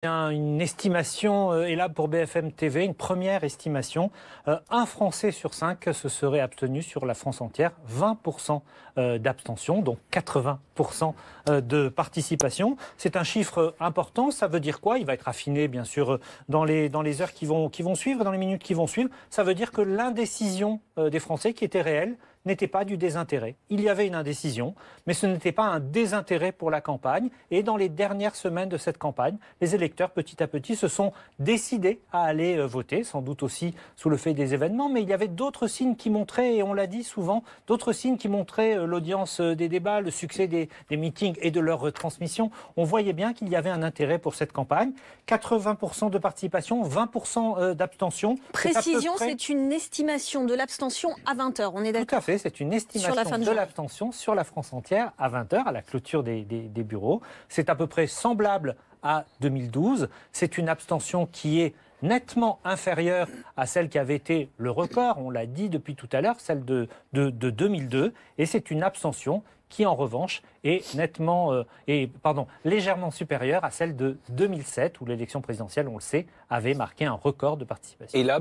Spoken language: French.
Une estimation est là pour BFM TV, une première estimation. Un Français sur 5 se serait abstenu sur la France entière, 20% d'abstention, donc 80% de participation. C'est un chiffre important, ça veut dire quoi? Il va être affiné bien sûr dans les heures qui vont suivre, dans les minutes qui vont suivre. Ça veut dire que l'indécision des Français qui était réelle n'était pas du désintérêt. Il y avait une indécision, mais ce n'était pas un désintérêt pour la campagne. Et dans les dernières semaines de cette campagne, les électeurs, petit à petit, se sont décidés à aller voter, sans doute aussi sous le fait des événements, mais il y avait d'autres signes qui montraient, et on l'a dit souvent, d'autres signes qui montraient l'audience des débats, le succès des meetings et de leur retransmission. On voyait bien qu'il y avait un intérêt pour cette campagne. 80% de participation, 20% d'abstention. Précision, c'est une estimation de l'abstention à 20h, on est d'accord? Tout à fait, c'est une estimation de l'abstention sur la France entière à 20h, à la clôture des bureaux. C'est à peu près semblable à 2012. C'est une abstention qui est nettement inférieure à celle qui avait été le record, on l'a dit depuis tout à l'heure, celle de 2002. Et c'est une abstention qui, en revanche, est légèrement supérieure à celle de 2007, où l'élection présidentielle, on le sait, avait marqué un record de participation. Et là,